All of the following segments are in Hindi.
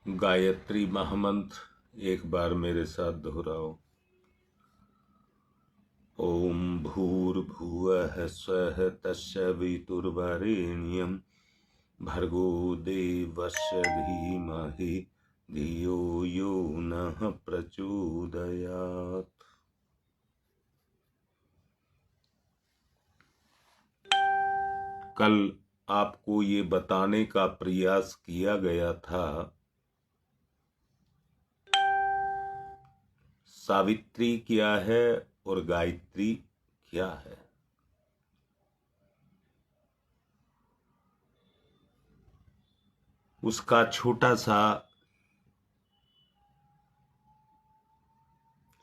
गायत्री महामंत्र एक बार मेरे साथ दोहराओ। ओम भूर्भुवः स्वः तत्सवितुर्वरेण्यं भर्गो देवस्य धीमहि धियो यो नः प्रचोदयात्। कल आपको ये बताने का प्रयास किया गया था सावित्री क्या है और गायत्री क्या है। उसका छोटा सा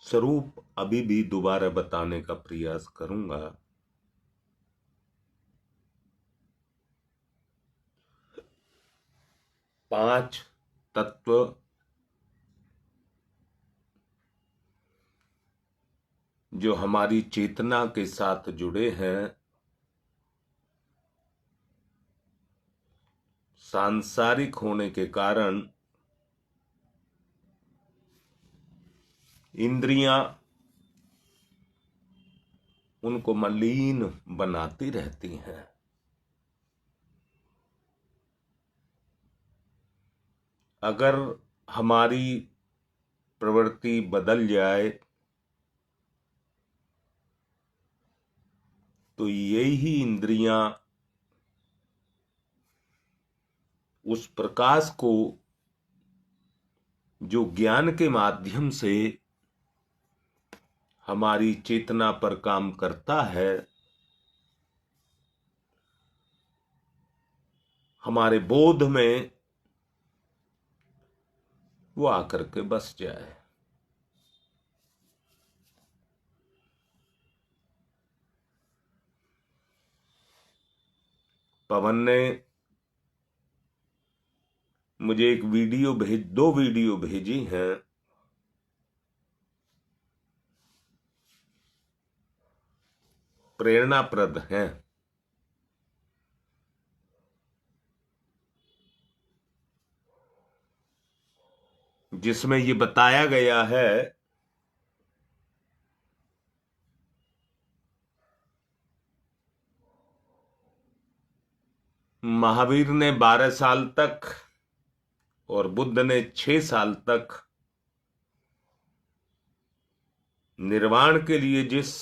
स्वरूप अभी भी दोबारा बताने का प्रयास करूंगा। पांच तत्व जो हमारी चेतना के साथ जुड़े हैं, सांसारिक होने के कारण इंद्रियां उनको मलिन बनाती रहती हैं। अगर हमारी प्रवृत्ति बदल जाए तो यही इंद्रियां उस प्रकाश को जो ज्ञान के माध्यम से हमारी चेतना पर काम करता है, हमारे बोध में वो आकर के बस जाए। पवन ने मुझे दो वीडियो भेजी हैं। प्रेरणाप्रद हैं। जिसमें ये बताया गया है महावीर ने 12 साल तक और बुद्ध ने 6 साल तक निर्वाण के लिए जिस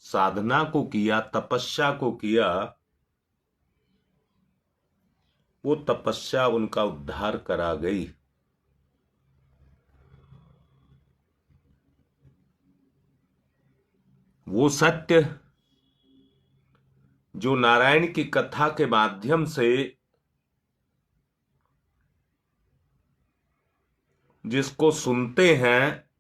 साधना को किया, तपस्या को किया, वो तपस्या उनका उद्धार करा गई। वो सत्य जो नारायण की कथा के माध्यम से जिसको सुनते हैं,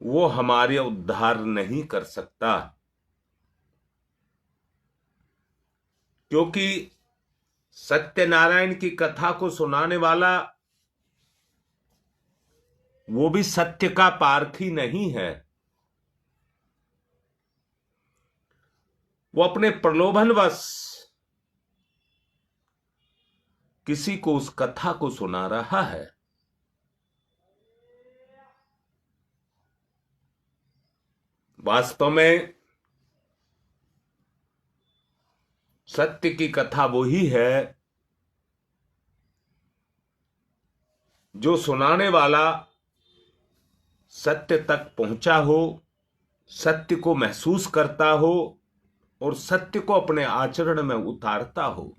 वो हमारे उद्धार नहीं कर सकता, क्योंकि सत्यनारायण की कथा को सुनाने वाला वो भी सत्य का पारखी नहीं है। वो अपने प्रलोभनवश किसी को उस कथा को सुना रहा है। वास्तव में सत्य की कथा वही है जो सुनाने वाला सत्य तक पहुंचा हो, सत्य को महसूस करता हो और सत्य को अपने आचरण में उतारता हो।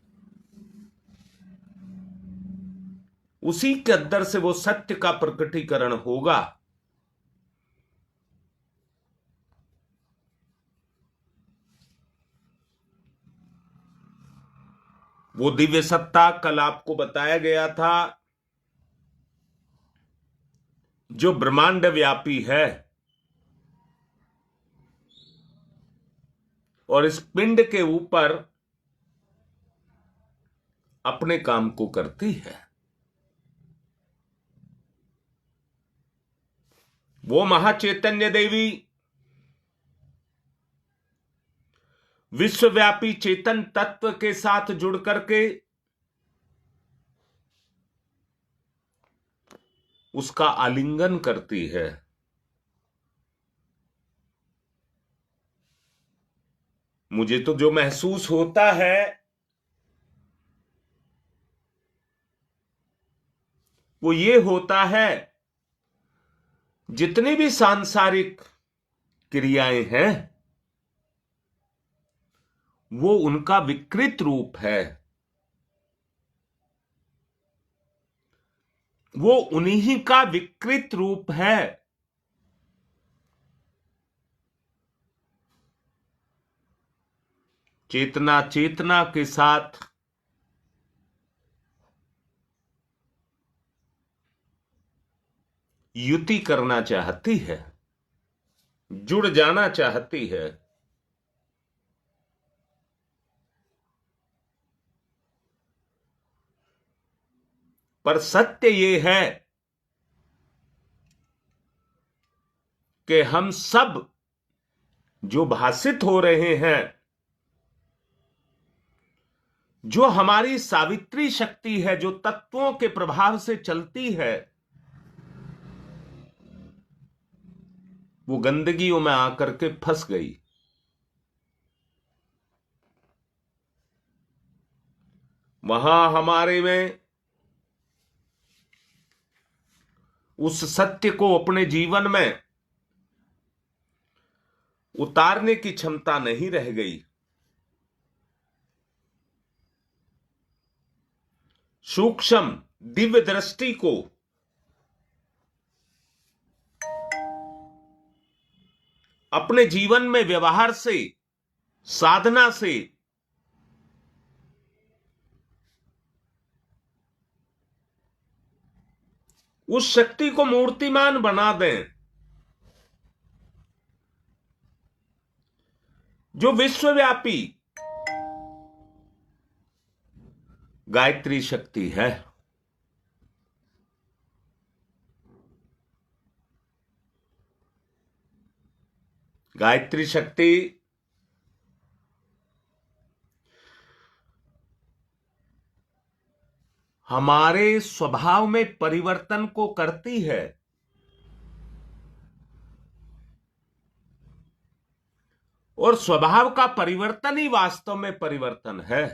उसी के अंदर से वो सत्य का प्रकटीकरण होगा। वो दिव्य सत्ता कल आपको बताया गया था जो ब्रह्मांड व्यापी है और इस पिंड के ऊपर अपने काम को करती है। वो महाचैतन्य देवी विश्वव्यापी चेतन तत्व के साथ जुड़ करके उसका आलिंगन करती है। मुझे तो जो महसूस होता है वो ये होता है, जितनी भी सांसारिक क्रियाएं हैं वो उनका विकृत रूप है, वो उन्हीं का विकृत रूप है। चेतना चेतना के साथ युति करना चाहती है, जुड़ जाना चाहती है। पर सत्य ये है कि हम सब जो भासित हो रहे हैं, जो हमारी सावित्री शक्ति है, जो तत्वों के प्रभाव से चलती है, वो गंदगियों में आकर के फंस गई। वहां हमारे में उस सत्य को अपने जीवन में उतारने की क्षमता नहीं रह गई। सूक्ष्म दिव्य दृष्टि को अपने जीवन में व्यवहार से, साधना से उस शक्ति को मूर्तिमान बना दें जो विश्वव्यापी गायत्री शक्ति है। गायत्री शक्ति हमारे स्वभाव में परिवर्तन को करती है, और स्वभाव का परिवर्तन ही वास्तव में परिवर्तन है।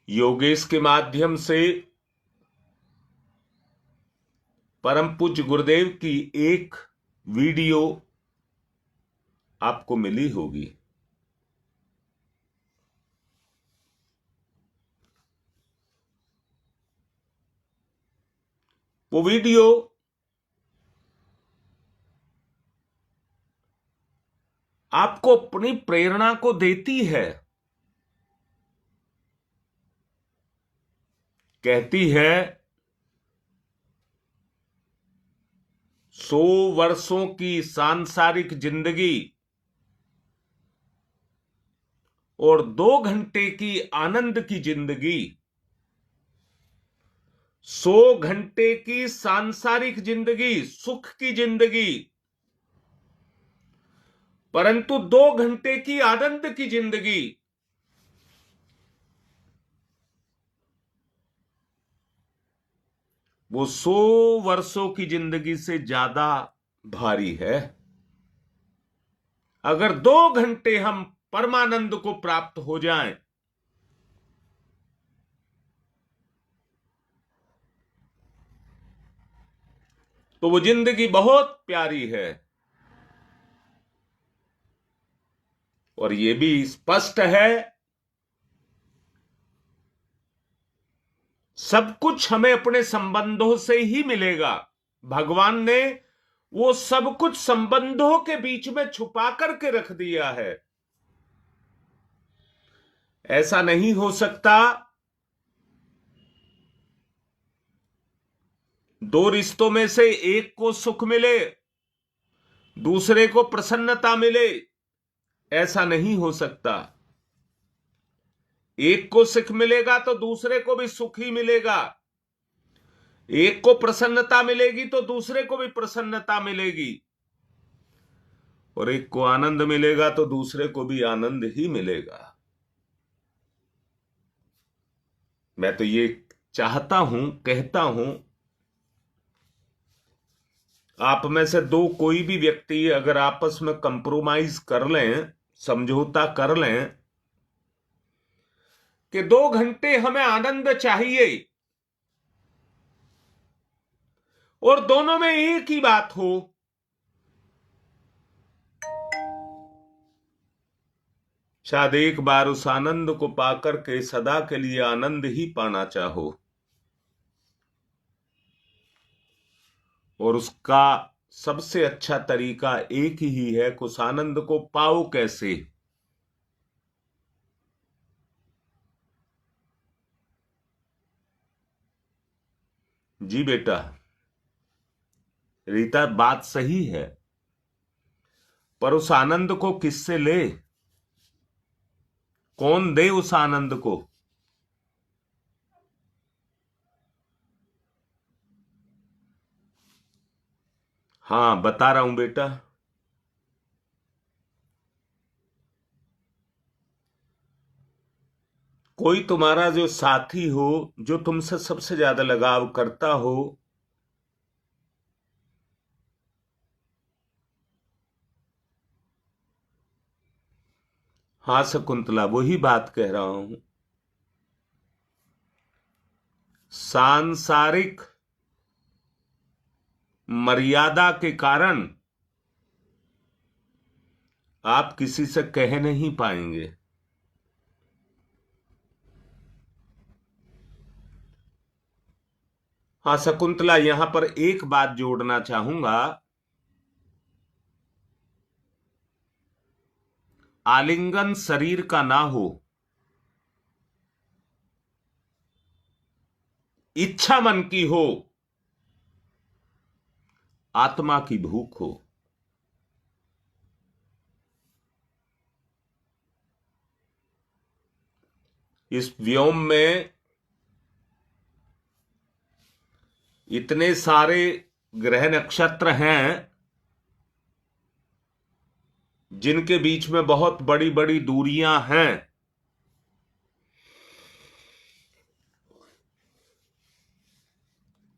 योगेश के माध्यम से परम पूज्य गुरुदेव की एक वीडियो आपको मिली होगी। वो वीडियो आपको अपनी प्रेरणा को देती है। कहती है 100 वर्षों की सांसारिक जिंदगी और 2 घंटे की आनंद की जिंदगी, 100 घंटे की सांसारिक जिंदगी, सुख की जिंदगी, परंतु 2 घंटे की आनंद की जिंदगी, वो 100 वर्षों की जिंदगी से ज्यादा भारी है। अगर 2 घंटे हम परमानंद को प्राप्त हो जाएं तो वो जिंदगी बहुत प्यारी है। और ये भी स्पष्ट है, सब कुछ हमें अपने संबंधों से ही मिलेगा। भगवान ने वो सब कुछ संबंधों के बीच में छुपा करके रख दिया है। ऐसा नहीं हो सकता 2 रिश्तों में से एक को सुख मिले, दूसरे को प्रसन्नता मिले। ऐसा नहीं हो सकता। एक को सुख मिलेगा तो दूसरे को भी सुख ही मिलेगा, एक को प्रसन्नता मिलेगी तो दूसरे को भी प्रसन्नता मिलेगी। और एक को आनंद मिलेगा तो दूसरे को भी आनंद ही मिलेगा। मैं तो ये चाहता हूं, कहता हूं, आप में से दो कोई भी व्यक्ति अगर आपस में कंप्रोमाइज कर लें, समझौता कर लें कि 2 घंटे हमें आनंद चाहिए, और दोनों में एक ही बात हो, शायद एक बार उस आनंद को पाकर के सदा के लिए आनंद ही पाना चाहो, और उसका सबसे अच्छा तरीका एक ही है कि उस आनंद को पाओ कैसे। जी बेटा, रीता बात सही है, पर उस आनंद को किससे ले, कौन दे उस आनंद को? हाँ, बता रहा हूं बेटा। कोई तुम्हारा जो साथी हो, जो तुमसे सबसे ज्यादा लगाव करता हो, हाँ शकुंतला, वही बात कह रहा हूं। सांसारिक मर्यादा के कारण आप किसी से कह नहीं पाएंगे। हाँ शकुंतला, यहां पर एक बात जोड़ना चाहूंगा। आलिंगन शरीर का ना हो, इच्छा मन की हो, आत्मा की भूख हो। इस व्योम में इतने सारे ग्रह नक्षत्र हैं जिनके बीच में बहुत बड़ी बड़ी दूरियां हैं,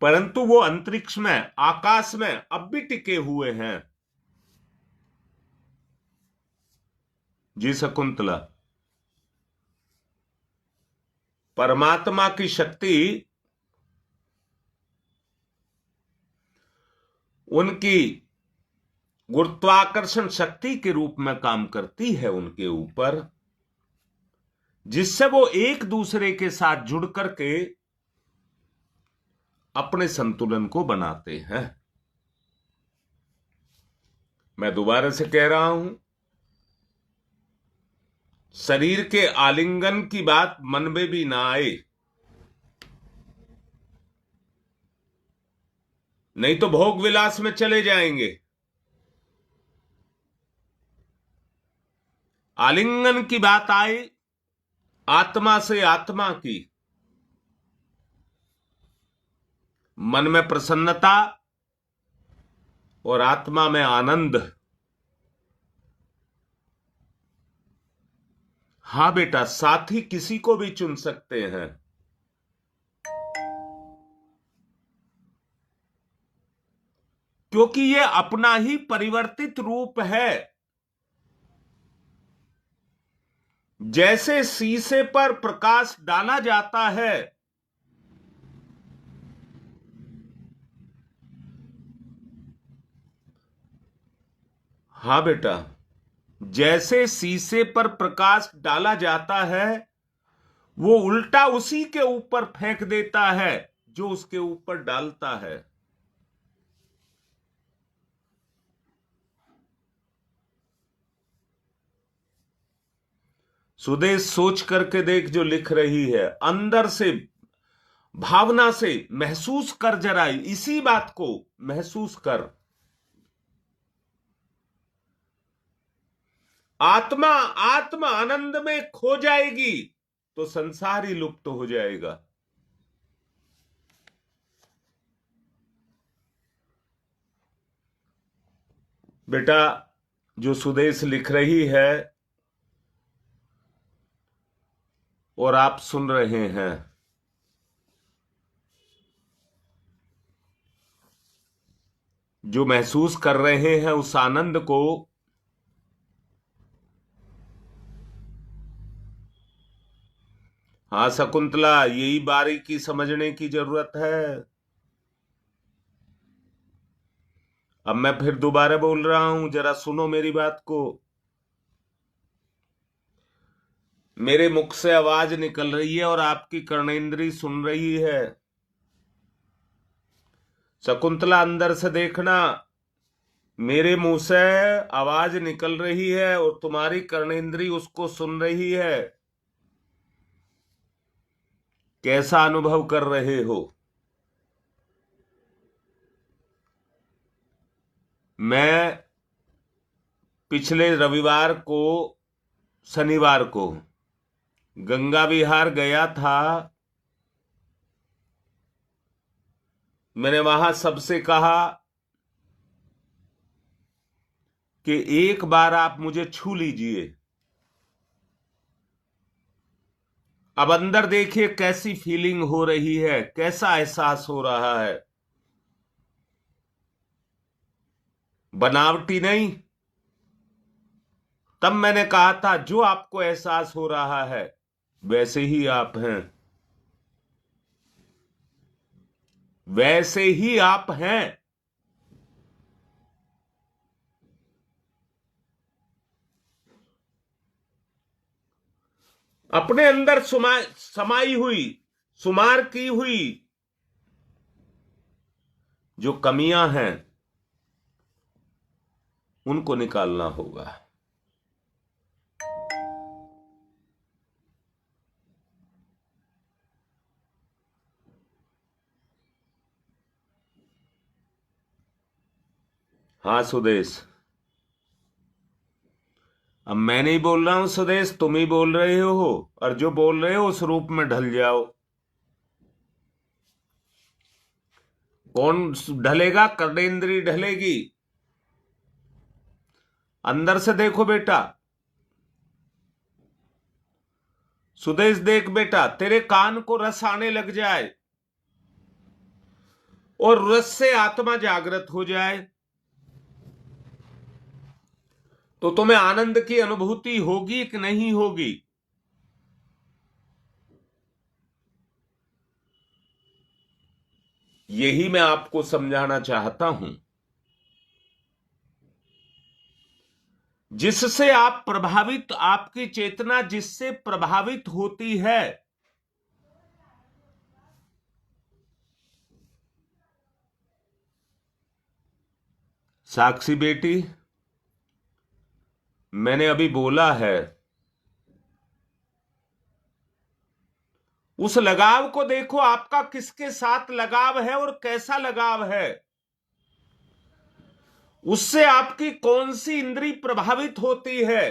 परंतु वो अंतरिक्ष में, आकाश में अब भी टिके हुए हैं। जी शकुंतला, परमात्मा की शक्ति उनकी गुरुत्वाकर्षण शक्ति के रूप में काम करती है उनके ऊपर, जिससे वो एक दूसरे के साथ जुड़ करके अपने संतुलन को बनाते हैं। मैं दोबारा से कह रहा हूं, शरीर के आलिंगन की बात मन में भी ना आए, नहीं तो भोग विलास में चले जाएंगे। आलिंगन की बात आए, आत्मा से आत्मा की, मन में प्रसन्नता और आत्मा में आनंद। हां बेटा, साथी किसी को भी चुन सकते हैं, क्योंकि यह अपना ही परिवर्तित रूप है। जैसे शीशे पर प्रकाश डाला जाता है, हां बेटा, जैसे शीशे पर प्रकाश डाला जाता है, वो उल्टा उसी के ऊपर फेंक देता है जो उसके ऊपर डालता है। सुदेश, सोच करके देख जो लिख रही है, अंदर से, भावना से महसूस कर, जरा इसी बात को महसूस कर। आत्मा आत्म आनंद में खो जाएगी तो संसार ही लुप्त हो जाएगा। बेटा, जो सुदेश लिख रही है और आप सुन रहे हैं, जो महसूस कर रहे हैं उस आनंद को हाँ शकुंतला, यही बारीकी समझने की जरूरत है। अब मैं फिर दोबारा बोल रहा हूं, जरा सुनो मेरी बात को। मेरे मुख से आवाज निकल रही है और आपकी कर्णेंद्री सुन रही है। शकुंतला, अंदर से देखना, मेरे मुंह से आवाज निकल रही है और तुम्हारी कर्णेंद्री उसको सुन रही है। कैसा अनुभव कर रहे हो? मैं पिछले रविवार को, शनिवार को गंगा विहार गया था। मैंने वहां सबसे कहा कि एक बार आप मुझे छू लीजिए। अब अंदर देखिए कैसी फीलिंग हो रही है, कैसा एहसास हो रहा है। बनावटी नहीं। तब मैंने कहा था जो आपको एहसास हो रहा है वैसे ही आप हैं, वैसे ही आप हैं। अपने अंदर समाई हुई, शुमार की हुई जो कमियां हैं उनको निकालना होगा। हाँ सुदेश, अब मैं नहीं बोल रहा हूं सुदेश, तुम ही बोल रहे हो, और जो बोल रहे हो उस रूप में ढल जाओ। कौन ढलेगा? कर्णेंद्री ढलेगी। अंदर से देखो बेटा। सुदेश देख बेटा, तेरे कान को रस आने लग जाए और रस से आत्मा जागृत हो जाए तो तुम्हें आनंद की अनुभूति होगी कि नहीं होगी? यही मैं आपको समझाना चाहता हूं। जिससे आप प्रभावित, आपकी चेतना जिससे प्रभावित होती है, साक्षी बेटी, मैंने अभी बोला है, उस लगाव को देखो, आपका किसके साथ लगाव है और कैसा लगाव है। उससे आपकी कौन सी इंद्री प्रभावित होती है।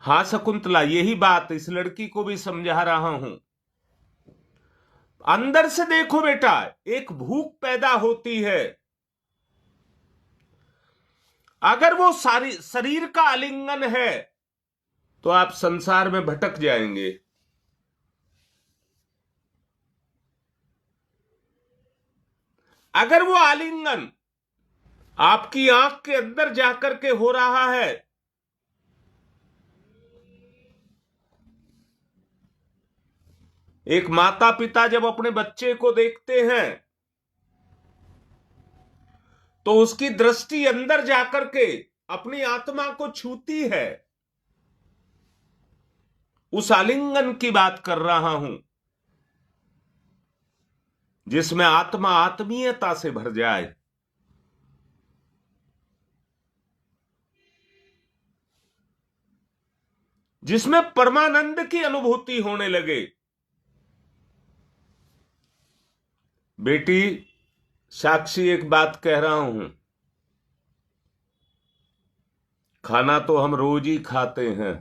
हाँ शकुंतला, यही बात इस लड़की को भी समझा रहा हूं। अंदर से देखो बेटा, एक भूख पैदा होती है। अगर वो सारी शरीर का आलिंगन है तो आप संसार में भटक जाएंगे। अगर वो आलिंगन आपकी आंख के अंदर जाकर के हो रहा है, एक माता पिता जब अपने बच्चे को देखते हैं तो उसकी दृष्टि अंदर जाकर के अपनी आत्मा को छूती है। उस आलिंगन की बात कर रहा हूं जिसमें आत्मा आत्मीयता से भर जाए, जिसमें परमानंद की अनुभूति होने लगे। बेटी साक्षी, एक बात कह रहा हूं, खाना तो हम रोज ही खाते हैं,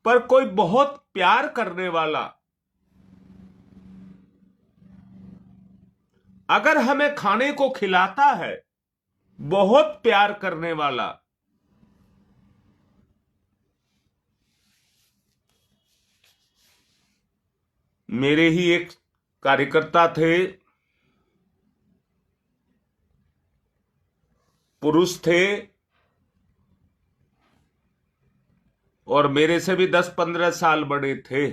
पर कोई बहुत प्यार करने वाला अगर हमें खाने को खिलाता है, बहुत प्यार करने वाला, मेरे ही एक कार्यकर्ता थे, पुरुष थे, और मेरे से भी 10-15 साल बड़े थे।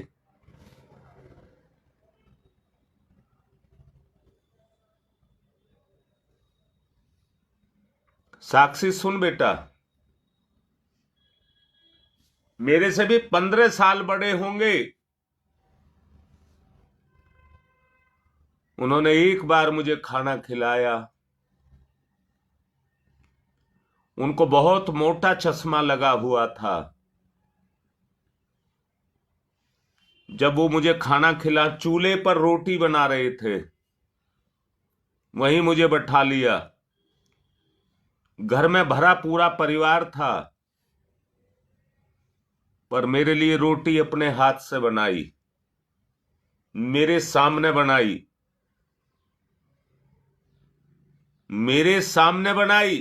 साक्षी सुन बेटा, मेरे से भी 15 साल बड़े होंगे। उन्होंने एक बार मुझे खाना खिलाया। उनको बहुत मोटा चश्मा लगा हुआ था। जब वो मुझे खाना खिला, चूल्हे पर रोटी बना रहे थे, वहीं मुझे बैठा लिया। घर में भरा पूरा परिवार था, पर मेरे लिए रोटी अपने हाथ से बनाई, मेरे सामने बनाई, मेरे सामने बनाई।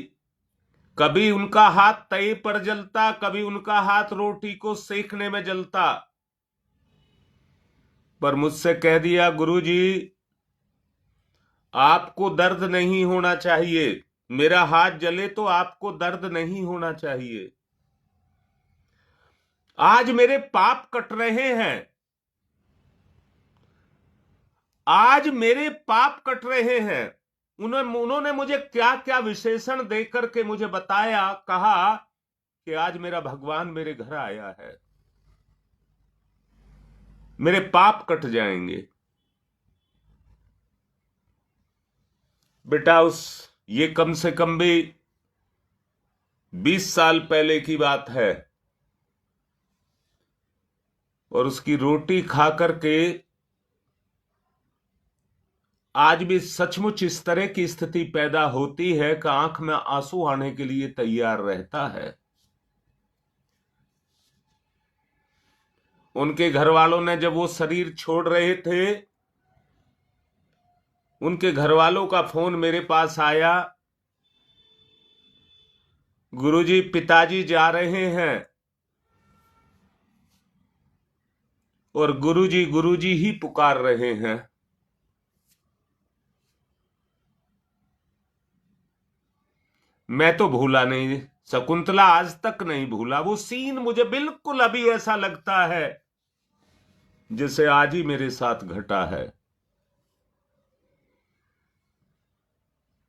कभी उनका हाथ तवे पर जलता, कभी उनका हाथ रोटी को सेकने में जलता, पर मुझसे कह दिया, गुरुजी आपको दर्द नहीं होना चाहिए, मेरा हाथ जले तो आपको दर्द नहीं होना चाहिए। आज मेरे पाप कट रहे हैं, आज मेरे पाप कट रहे हैं। उन्होंने मुझे क्या क्या विशेषण देकर के मुझे बताया, कहा कि आज मेरा भगवान मेरे घर आया है, मेरे पाप कट जाएंगे। बेटा ये कम से कम भी 20 साल पहले की बात है, और उसकी रोटी खा करके आज भी सचमुच इस तरह की स्थिति पैदा होती है कि आंख में आंसू आने के लिए तैयार रहता है। उनके घर वालों ने जब वो शरीर छोड़ रहे थे, उनके घर वालों का फोन मेरे पास आया, गुरुजी पिताजी जा रहे हैं, और गुरुजी गुरुजी ही पुकार रहे हैं। मैं तो भूला नहीं, शकुंतला आज तक नहीं भूला। वो सीन मुझे बिल्कुल अभी ऐसा लगता है जैसे आज ही मेरे साथ घटा है।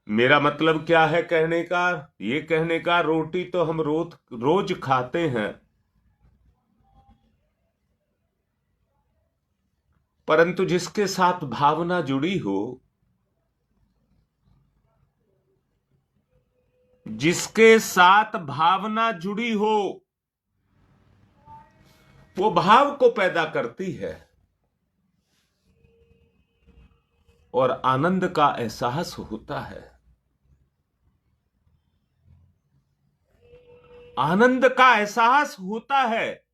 मेरा मतलब क्या है कहने का? ये कहने का, रोटी तो हम रोज रोज खाते हैं, परंतु जिसके साथ भावना जुड़ी हो, जिसके साथ भावना जुड़ी हो, वो भाव को पैदा करती है और आनंद का एहसास होता है। आनंद का एहसास होता है।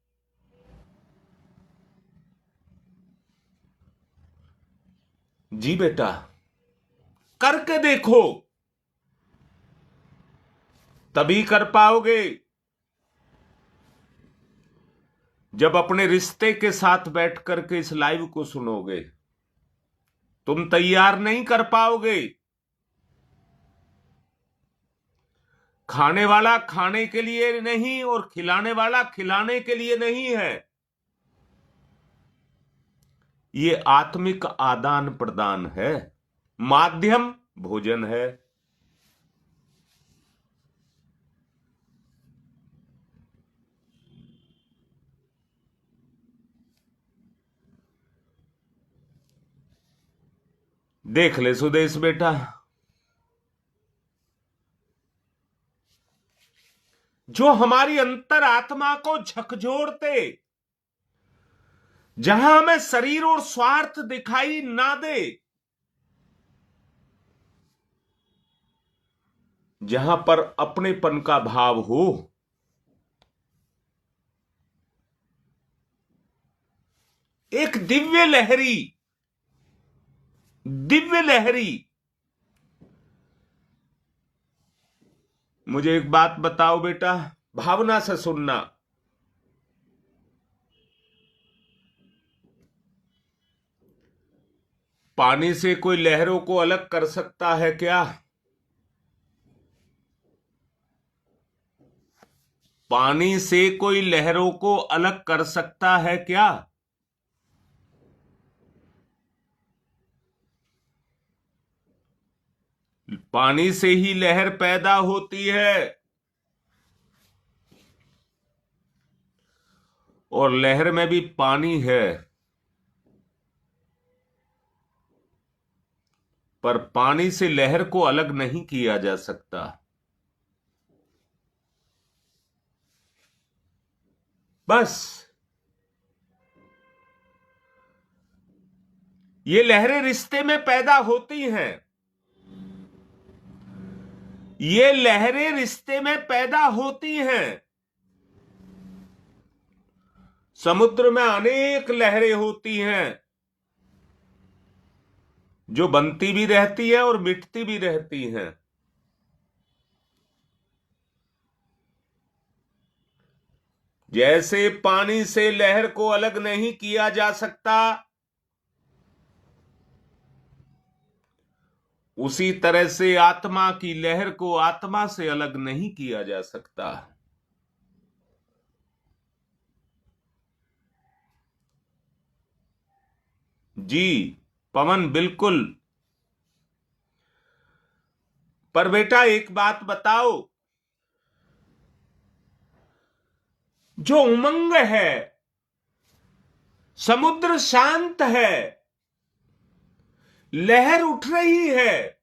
जी बेटा, करके देखो, तभी कर पाओगे जब अपने रिश्ते के साथ बैठ करके इस लाइव को सुनोगे। तुम तैयार नहीं कर पाओगे। खाने वाला खाने के लिए नहीं और खिलाने वाला खिलाने के लिए नहीं है। ये आत्मिक आदान प्रदान है, माध्यम भोजन है। देख ले सुदेश बेटा, जो हमारी अंतर आत्मा को झकझोरते, जहां हमें शरीर और स्वार्थ दिखाई ना दे, जहां पर अपनेपन का भाव हो, एक दिव्य लहरी, दिव्य लहरी। मुझे एक बात बताओ बेटा, भावना से सुनना। पानी से कोई लहरों को अलग कर सकता है क्या? पानी से कोई लहरों को अलग कर सकता है क्या? पानी से ही लहर पैदा होती है, और लहर में भी पानी है, पर पानी से लहर को अलग नहीं किया जा सकता। बस ये लहरें रिश्ते में पैदा होती हैं, ये लहरें रिश्ते में पैदा होती हैं। समुद्र में अनेक लहरें होती हैं, जो बनती भी रहती है और मिटती भी रहती हैं। जैसे पानी से लहर को अलग नहीं किया जा सकता, उसी तरह से आत्मा की लहर को आत्मा से अलग नहीं किया जा सकता। जी पवन, बिल्कुल। पर बेटा एक बात बताओ, जो उमंग है, समुद्र शांत है, लहर उठ रही है,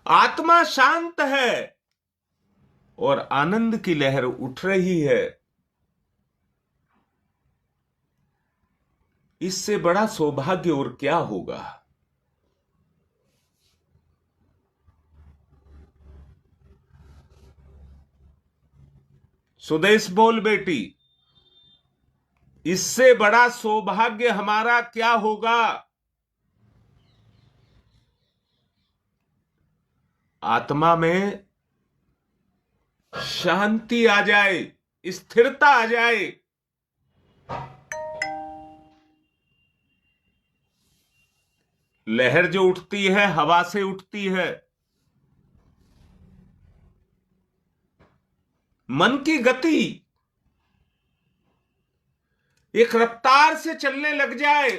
आत्मा शांत है और आनंद की लहर उठ रही है, इससे बड़ा सौभाग्य और क्या होगा? सुदेश बोल बेटी, इससे बड़ा सौभाग्य हमारा क्या होगा? आत्मा में शांति आ जाए, स्थिरता आ जाए। लहर जो उठती है हवा से उठती है, मन की गति एक रफ्तार से चलने लग जाए।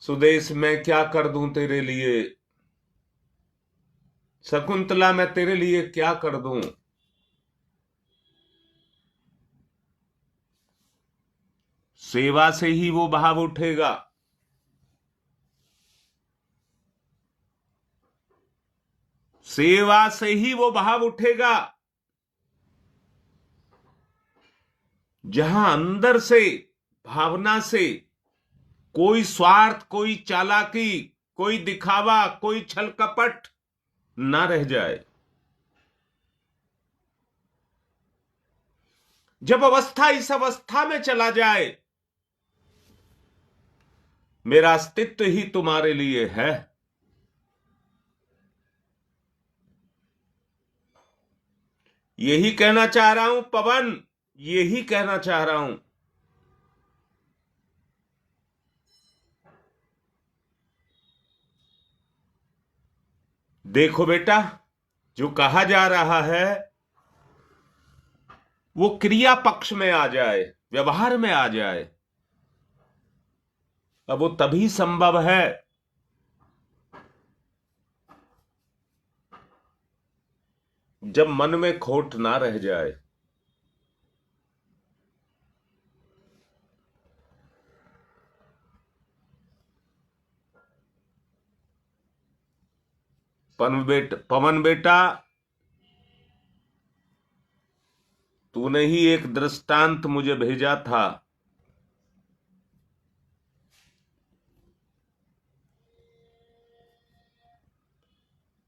सुदेश, मैं क्या कर दूं तेरे लिए? शकुंतला, मैं तेरे लिए क्या कर दूं? सेवा से ही वो भाव उठेगा। सेवा से ही वो भाव उठेगा। जहां अंदर से, भावना से कोई स्वार्थ, कोई चालाकी, कोई दिखावा, कोई छल कपट ना रह जाए। जब अवस्था इस अवस्था में चला जाए, मेरा अस्तित्व ही तुम्हारे लिए है, यही कहना चाह रहा हूं पवन, यही कहना चाह रहा हूं। देखो बेटा, जो कहा जा रहा है वो क्रिया पक्ष में आ जाए, व्यवहार में आ जाए। अब वो तभी संभव है जब मन में खोट ना रह जाए। पवन बेटा, तूने ही एक दृष्टांत मुझे भेजा था।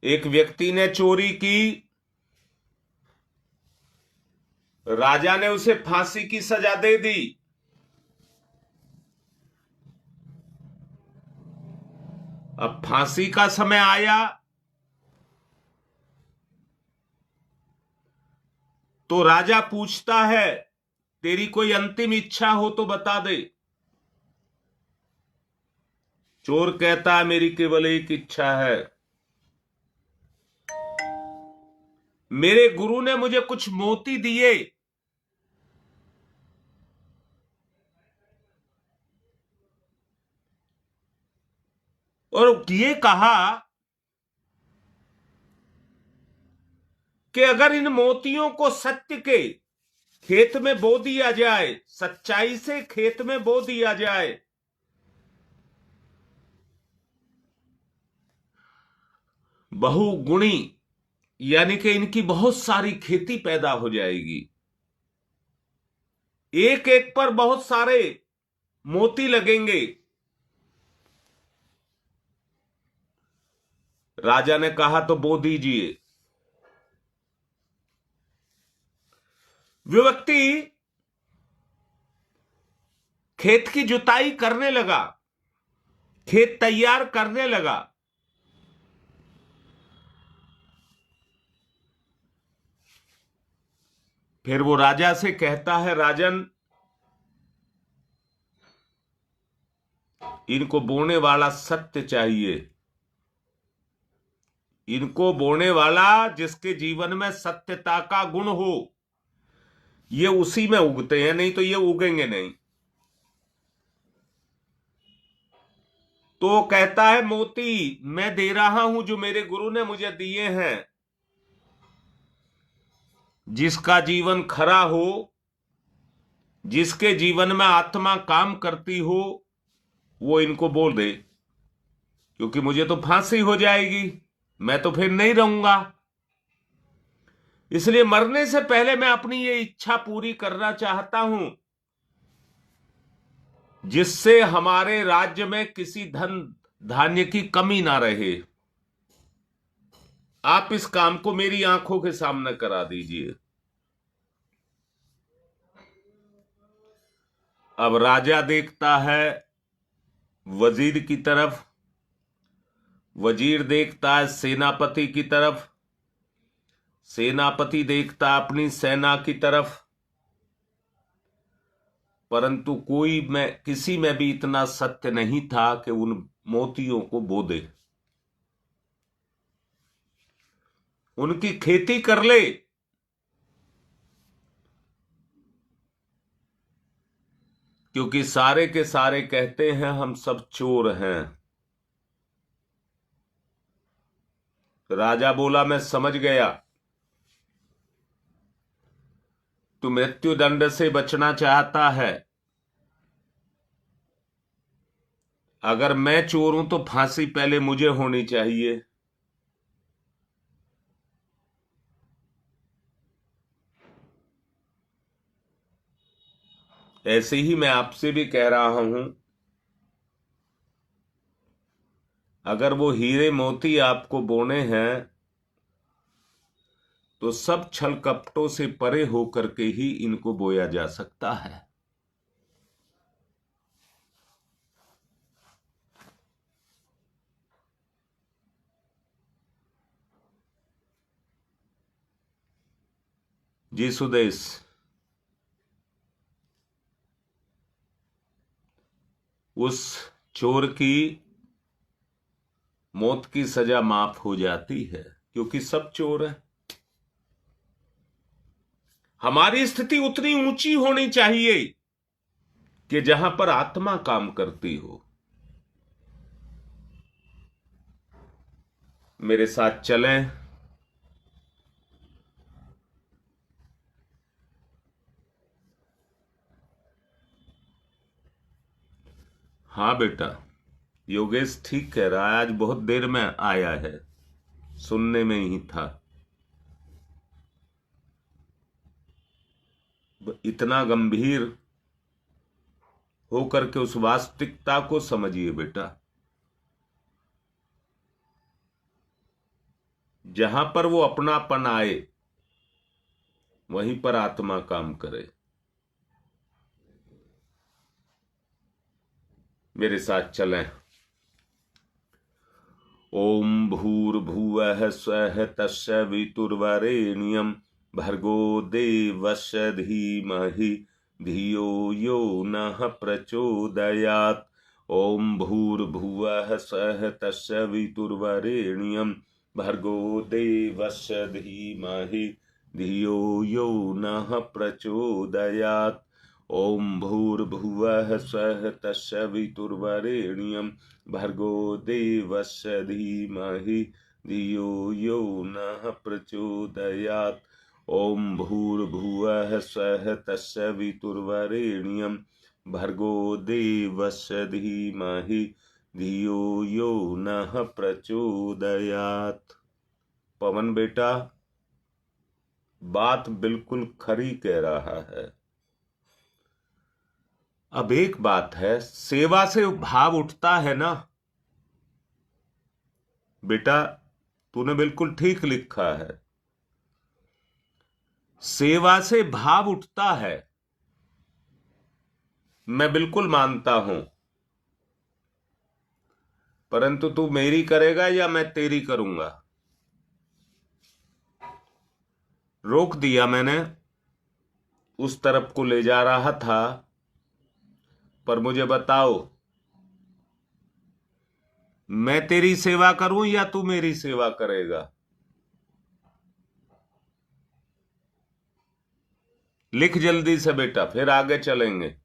एक व्यक्ति ने चोरी की, राजा ने उसे फांसी की सजा दे दी। अब फांसी का समय आया तो राजा पूछता है, तेरी कोई अंतिम इच्छा हो तो बता दे। चोर कहता है, मेरी केवल एक इच्छा है। मेरे गुरु ने मुझे कुछ मोती दिए, और ये कहा कि अगर इन मोतियों को सत्य के खेत में बो दिया जाए, सच्चाई से खेत में बो दिया जाए, बहुगुणी, यानी कि इनकी बहुत सारी खेती पैदा हो जाएगी। एक एक पर बहुत सारे मोती लगेंगे। राजा ने कहा, तो बो दीजिए। वो व्यक्ति खेत की जुताई करने लगा, खेत तैयार करने लगा। फिर वो राजा से कहता है, राजन, इनको बोने वाला सत्य चाहिए। इनको बोने वाला जिसके जीवन में सत्यता का गुण हो। ये उसी में उगते हैं, नहीं तो ये उगेंगे नहीं। तो कहता है, मोती मैं दे रहा हूं जो मेरे गुरु ने मुझे दिए हैं। जिसका जीवन खरा हो, जिसके जीवन में आत्मा काम करती हो, वो इनको बोल दे, क्योंकि मुझे तो फांसी हो जाएगी, मैं तो फिर नहीं रहूंगा। इसलिए मरने से पहले मैं अपनी ये इच्छा पूरी करना चाहता हूं, जिससे हमारे राज्य में किसी धन धान्य की कमी ना रहे। आप इस काम को मेरी आंखों के सामने करा दीजिए। अब राजा देखता है वजीर की तरफ, वजीर देखता है सेनापति की तरफ, सेनापति देखता अपनी सेना की तरफ, परंतु किसी में भी इतना सत्य नहीं था कि उन मोतियों को बो दे, उनकी खेती कर ले। क्योंकि सारे के सारे कहते हैं हम सब चोर हैं। राजा बोला, मैं समझ गया, तू मृत्यु दंड से बचना चाहता है। अगर मैं चोर हूं तो फांसी पहले मुझे होनी चाहिए। ऐसे ही मैं आपसे भी कह रहा हूं, अगर वो हीरे मोती आपको बोने हैं तो सब छल कपटों से परे होकर के ही इनको बोया जा सकता है। जी सुदेश, उस चोर की मौत की सजा माफ हो जाती है, क्योंकि सब चोर हैं। हमारी स्थिति उतनी ऊंची होनी चाहिए कि जहां पर आत्मा काम करती हो। मेरे साथ चलें। हाँ बेटा, योगेश ठीक कह रहा है, आज बहुत देर में आया है, सुनने में ही था। इतना गंभीर होकर के उस वास्तविकता को समझिए बेटा। जहां पर वो अपनापन आए, वहीं पर आत्मा काम करे। मेरे साथ चलें। ओम भूर्भुवः स्वः तत्सवितुर्वरेण्यं भर्गो देवस्य धीमहि धियो यो नः प्रचोदयात्। ओम भूर्भुवः स्वः तत्सवितुर्वरेण्यं भर्गो देवस्य धीमहि धियो यो नः प्रचोदयात्। ओम भूर्भुवः स्वः तत्सवितुर्वरेण्यं भर्गो देवस्य धीमहि धियो यो नः प्रचोदयात्। ओम भूर्भुवः स्वः तत्सवितुर्वरेण्यं भर्गो देवस्य धीमहि धियो यो नः प्रचोदयात्। पवन बेटा, बात बिल्कुल खरी कह रहा है। अब एक बात है, सेवा से भाव उठता है ना बेटा, तूने बिल्कुल ठीक लिखा है। सेवा से भाव उठता है, मैं बिल्कुल मानता हूं। परंतु तू मेरी करेगा या मैं तेरी करूंगा? रोक दिया मैंने, उस तरफ को ले जा रहा था। पर मुझे बताओ, मैं तेरी सेवा करूं या तू मेरी सेवा करेगा? लिख जल्दी से बेटा, फिर आगे चलेंगे।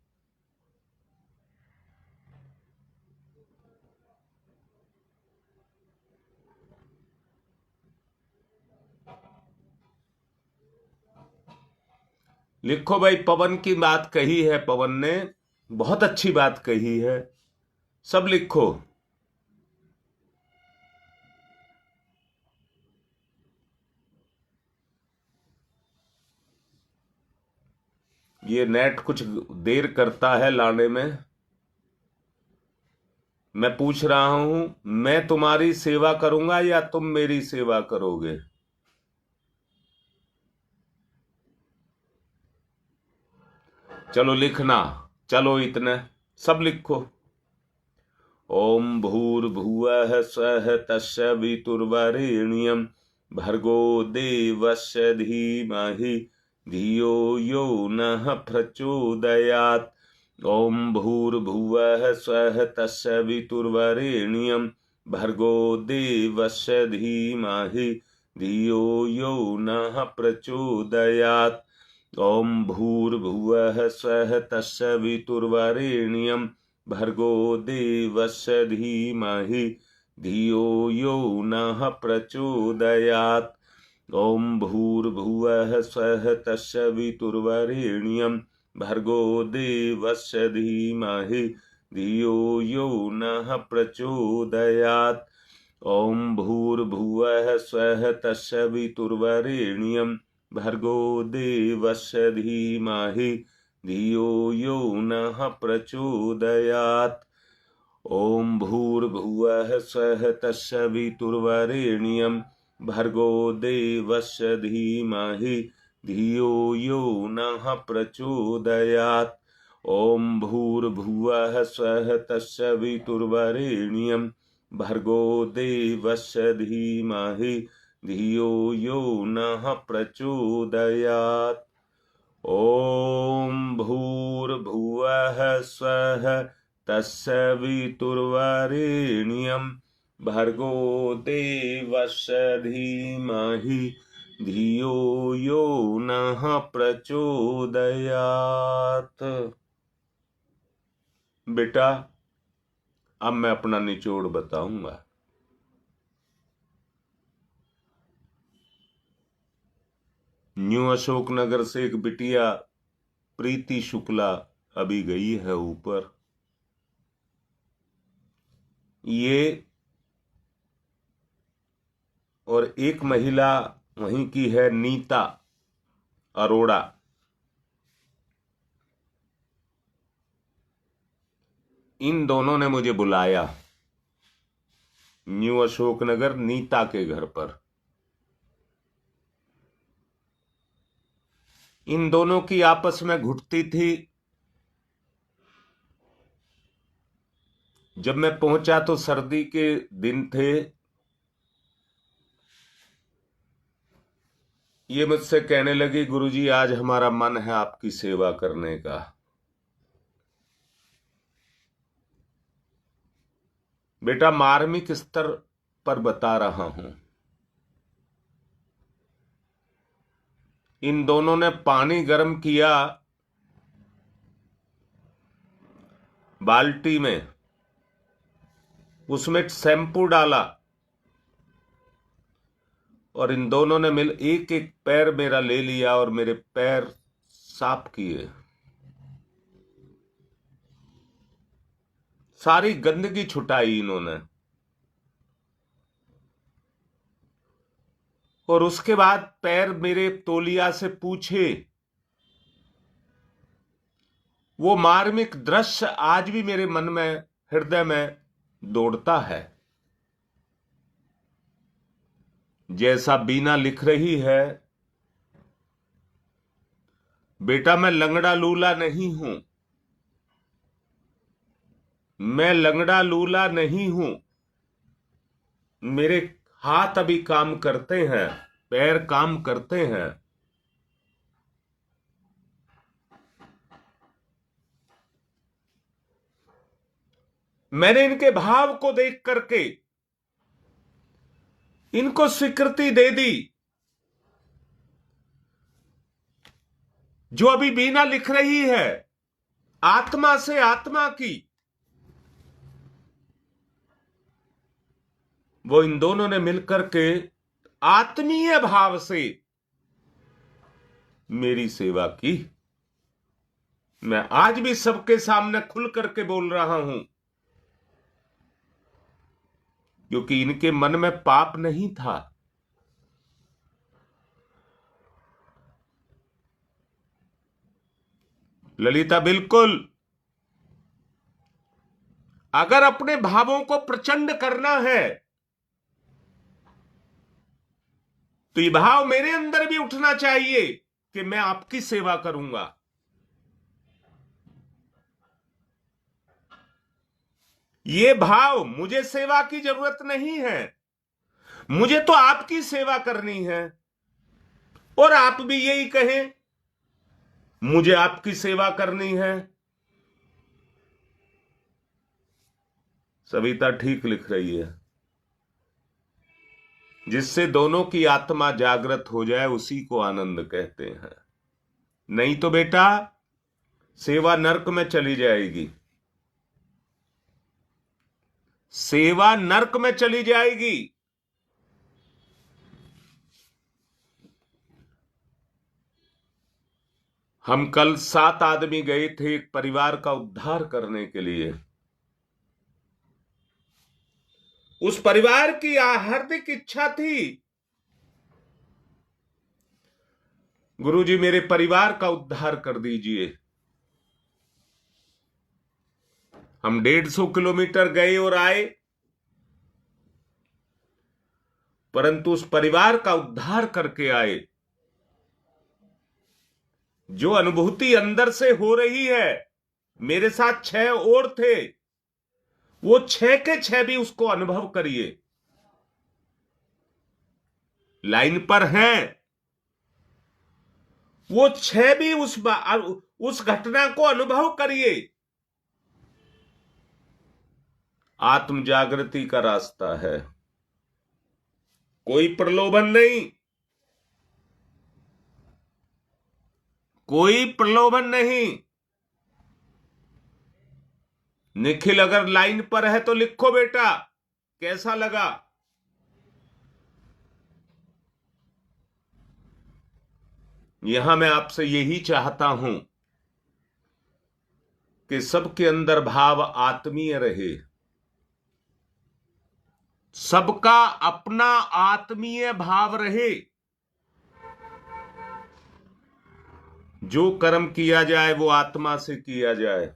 लिखो भाई, पवन की बात कही है, पवन ने बहुत अच्छी बात कही है। सब लिखो। ये नेट कुछ देर करता है लाने में। मैं पूछ रहा हूं, मैं तुम्हारी सेवा करूंगा या तुम मेरी सेवा करोगे? चलो लिखना, चलो इतने सब लिखो। ओम भूर्भुवः स्वः तत्सवितुर्वरेण्यं भर्गो देवस्य धीमहि धियो यो नः प्रचोदयात्। ओम भूर्भुवः स्वः तत्सवितुर्वरेण्यं भर्गो देवस्य धीमहि धियो यो नः प्रचोदयात्। ओम भूर्भुवः स्वः तत्सवितुर्वरेण्यं भर्गो देवस्य धीमहि धियो यो नः प्रचोदयात्। ओम भूर्भुवः स्वः तत्सवितुर्वरेण्यं भर्गो देवस्य धीमहि धियो यो नः प्रचोदयात्। ओम भूर्भुवः स्वः तत्सवितुर्वरेण्यं भर्गो देवस्य धीमहि धियो यो नः प्रचोदयात्। ओम भूर्भुवः स्वः तत्सवितुर्वरेण्यं भर्गो देवस्य धीमहि धियो यो नः प्रचोदयात्। ओम भूर्भुवः स्वः तत्सवितुर्वरेण्यं भर्गो देवस्य धीमहि धियो यो नः प्रचोदयात्। ओम भूर्भुवः स्वः तत्सवितुर्वरेण्यं भर्गो देवस्य धीमहि धियो यो नः प्रचोदयात्। बेटा, अब मैं अपना निचोड़ बताऊंगा। न्यू अशोकनगर से एक बिटिया प्रीति शुक्ला अभी गई है ऊपर। ये और एक महिला वहीं की है, नीता अरोड़ा। इन दोनों ने मुझे बुलाया न्यू अशोकनगर नीता के घर पर। इन दोनों की आपस में घुटती थी। जब मैं पहुंचा तो सर्दी के दिन थे। ये मुझसे कहने लगी, गुरुजी आज हमारा मन है आपकी सेवा करने का। बेटा मार्मिक स्तर पर बता रहा हूं। इन दोनों ने पानी गर्म किया बाल्टी में, उसमें शैंपू डाला और इन दोनों ने मिल एक एक पैर मेरा ले लिया और मेरे पैर साफ किए। सारी गंदगी छुटाई इन्होंने। और उसके बाद पैर मेरे तौलिया से पूछे। वो मार्मिक दृश्य आज भी मेरे मन में, हृदय में दौड़ता है। जैसा बीना लिख रही है, बेटा मैं लंगड़ा लूला नहीं हूं। मैं लंगड़ा लूला नहीं हूं। मेरे हाथ अभी काम करते हैं, पैर काम करते हैं। मैंने इनके भाव को देख करके इनको स्वीकृति दे दी। जो अभी बीना लिख रही है, आत्मा से आत्मा की, वो इन दोनों ने मिलकर के आत्मीय भाव से मेरी सेवा की। मैं आज भी सबके सामने खुल करके बोल रहा हूं, क्योंकि इनके मन में पाप नहीं था। ललिता बिल्कुल। अगर अपने भावों को प्रचंड करना है तो ये भाव मेरे अंदर भी उठना चाहिए कि मैं आपकी सेवा करूंगा। ये भाव, मुझे सेवा की जरूरत नहीं है, मुझे तो आपकी सेवा करनी है। और आप भी यही कहें, मुझे आपकी सेवा करनी है। सविता ठीक लिख रही है। जिससे दोनों की आत्मा जागृत हो जाए उसी को आनंद कहते हैं। नहीं तो बेटा सेवा नरक में चली जाएगी। सेवा नरक में चली जाएगी। हम कल 7 आदमी गए थे एक परिवार का उद्धार करने के लिए। उस परिवार की हार्दिक इच्छा थी, गुरुजी मेरे परिवार का उद्धार कर दीजिए। हम 150 किलोमीटर गए और आए, परंतु उस परिवार का उद्धार करके आए। जो अनुभूति अंदर से हो रही है, मेरे साथ 6 और थे, वो 6 के 6 भी उसको अनुभव करिए। लाइन पर हैं, वो 6 भी उस घटना को अनुभव करिए। आत्म जागृति का रास्ता है, कोई प्रलोभन नहीं, कोई प्रलोभन नहीं। निखिल अगर लाइन पर है तो लिखो बेटा, कैसा लगा? यहां मैं आपसे यही चाहता हूं कि सबके अंदर भाव आत्मीय रहे। सबका अपना आत्मीय भाव रहे। जो कर्म किया जाए वो आत्मा से किया जाए।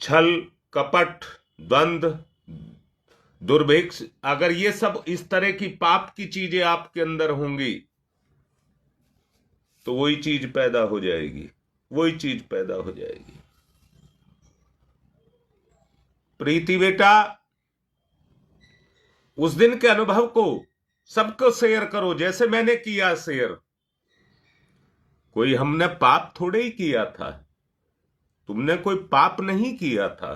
छल, कपट, द्वंद्व, दुर्भिक्ष, अगर ये सब इस तरह की पाप की चीजें आपके अंदर होंगी तो वही चीज पैदा हो जाएगी, वही चीज पैदा हो जाएगी। प्रीति बेटा, उस दिन के अनुभव को सबको शेयर करो, जैसे मैंने किया शेयर। कोई हमने पाप थोड़े ही किया था, तुमने कोई पाप नहीं किया था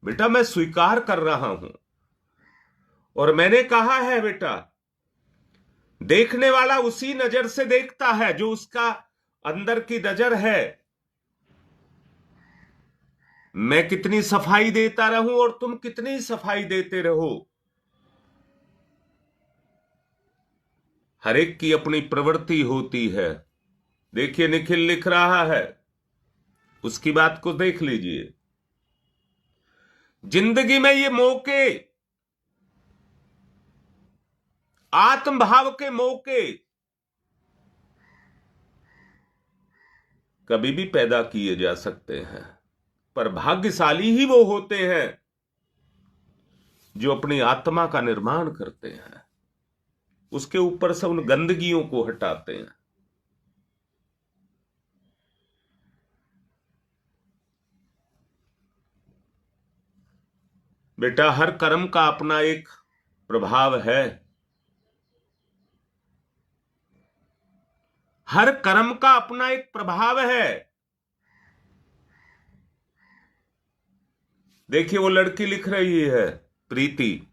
बेटा, मैं स्वीकार कर रहा हूं। और मैंने कहा है बेटा, देखने वाला उसी नजर से देखता है जो उसका अंदर की नजर है। मैं कितनी सफाई देता रहूं और तुम कितनी सफाई देते रहो, हर एक की अपनी प्रवृत्ति होती है। देखिए निखिल लिख रहा है, उसकी बात को देख लीजिए। जिंदगी में ये मौके, आत्मभाव के मौके कभी भी पैदा किए जा सकते हैं, पर भाग्यशाली ही वो होते हैं जो अपनी आत्मा का निर्माण करते हैं, उसके ऊपर से उन गंदगियों को हटाते हैं। बेटा, हर कर्म का अपना एक प्रभाव है, हर कर्म का अपना एक प्रभाव है। देखिए वो लड़की लिख रही है, प्रीति,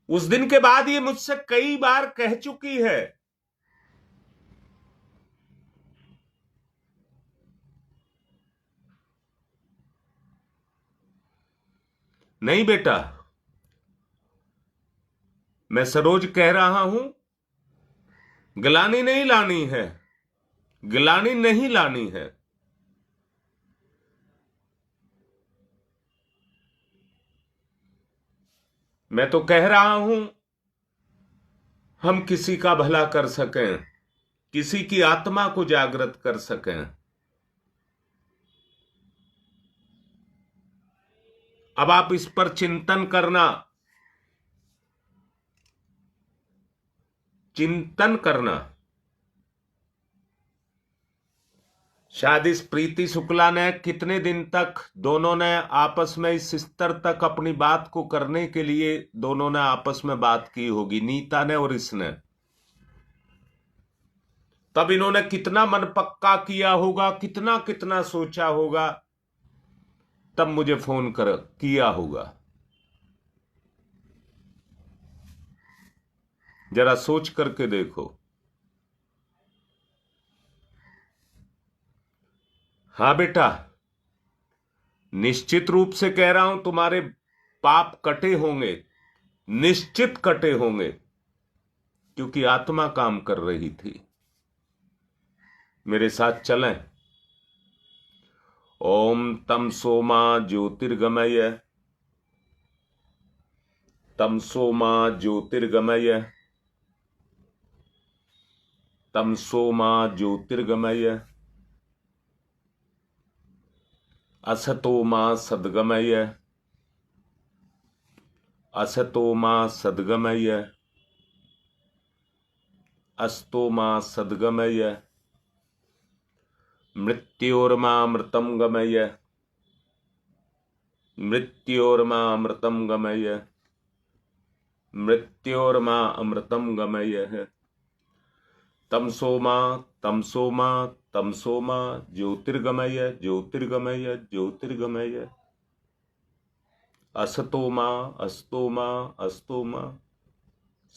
उस दिन के बाद ये मुझसे कई बार कह चुकी है, नहीं बेटा, मैं सरोज कह रहा हूं, गिलानी नहीं लानी है, गिलानी नहीं लानी है। मैं तो कह रहा हूं हम किसी का भला कर सकें, किसी की आत्मा को जागृत कर सकें। अब आप इस पर चिंतन करना, चिंतन करना। शायद इस प्रीति शुक्ला ने कितने दिन तक, दोनों ने आपस में इस स्तर तक अपनी बात को करने के लिए दोनों ने आपस में बात की होगी, नीता ने और इसने। तब इन्होंने कितना मन पक्का किया होगा, कितना कितना सोचा होगा, तब मुझे फोन कर किया होगा। जरा सोच करके देखो। हाँ बेटा, निश्चित रूप से कह रहा हूं, तुम्हारे पाप कटे होंगे, निश्चित कटे होंगे, क्योंकि आत्मा काम कर रही थी। मेरे साथ चलें। ओम तम सोमा ज्योतिर्गमय, तम सोमा ज्योतिर्गमय, तम सोमा ज्योतिर्गमय, असतो मा सद्गमय, असतो मा सद्गमय, अस्तो मा सद्गमय, मृत्योर्मामृतं गमय, मृत्योर्मामृतं गमय, मृत्योर्मामृतं गमय। तमसो मा तमसो मा तमसो मा ज्योतिर्गमय, ज्योतिर्गमय, ज्योतिर्गमय, असतो मा अस्तो मा अस्तो मा,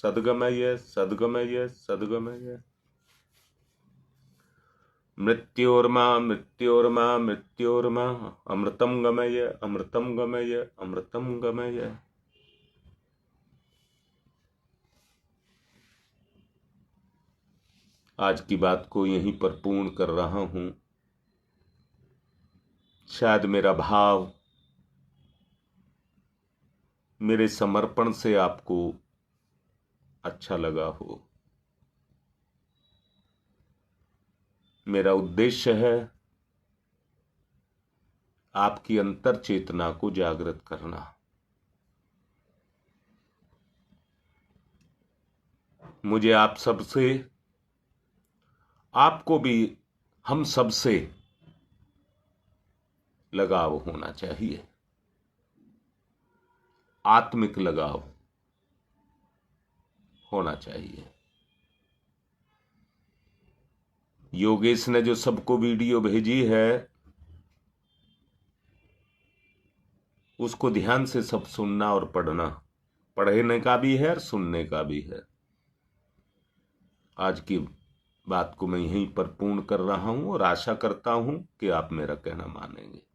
सद्गमय, सद्गमय, सद्गमय, मृत्योर्मा मृत्योर्मा मृत्योर्मा, अमृतं गमय, अमृतं गमय, अमृतं गमय। आज की बात को यहीं पर पूर्ण कर रहा हूं। शायद मेरा भाव, मेरे समर्पण से आपको अच्छा लगा हो। मेरा उद्देश्य है आपकी अंतर चेतना को जागृत करना। मुझे आप सबसे, आपको भी, हम सबसे लगाव होना चाहिए, आत्मिक लगाव होना चाहिए। योगेश ने जो सबको वीडियो भेजी है उसको ध्यान से सब सुनना और पढ़ना, पढ़ने का भी है और सुनने का भी है। आज की बात को मैं यहीं पर पूर्ण कर रहा हूं और आशा करता हूं कि आप मेरा कहना मानेंगे।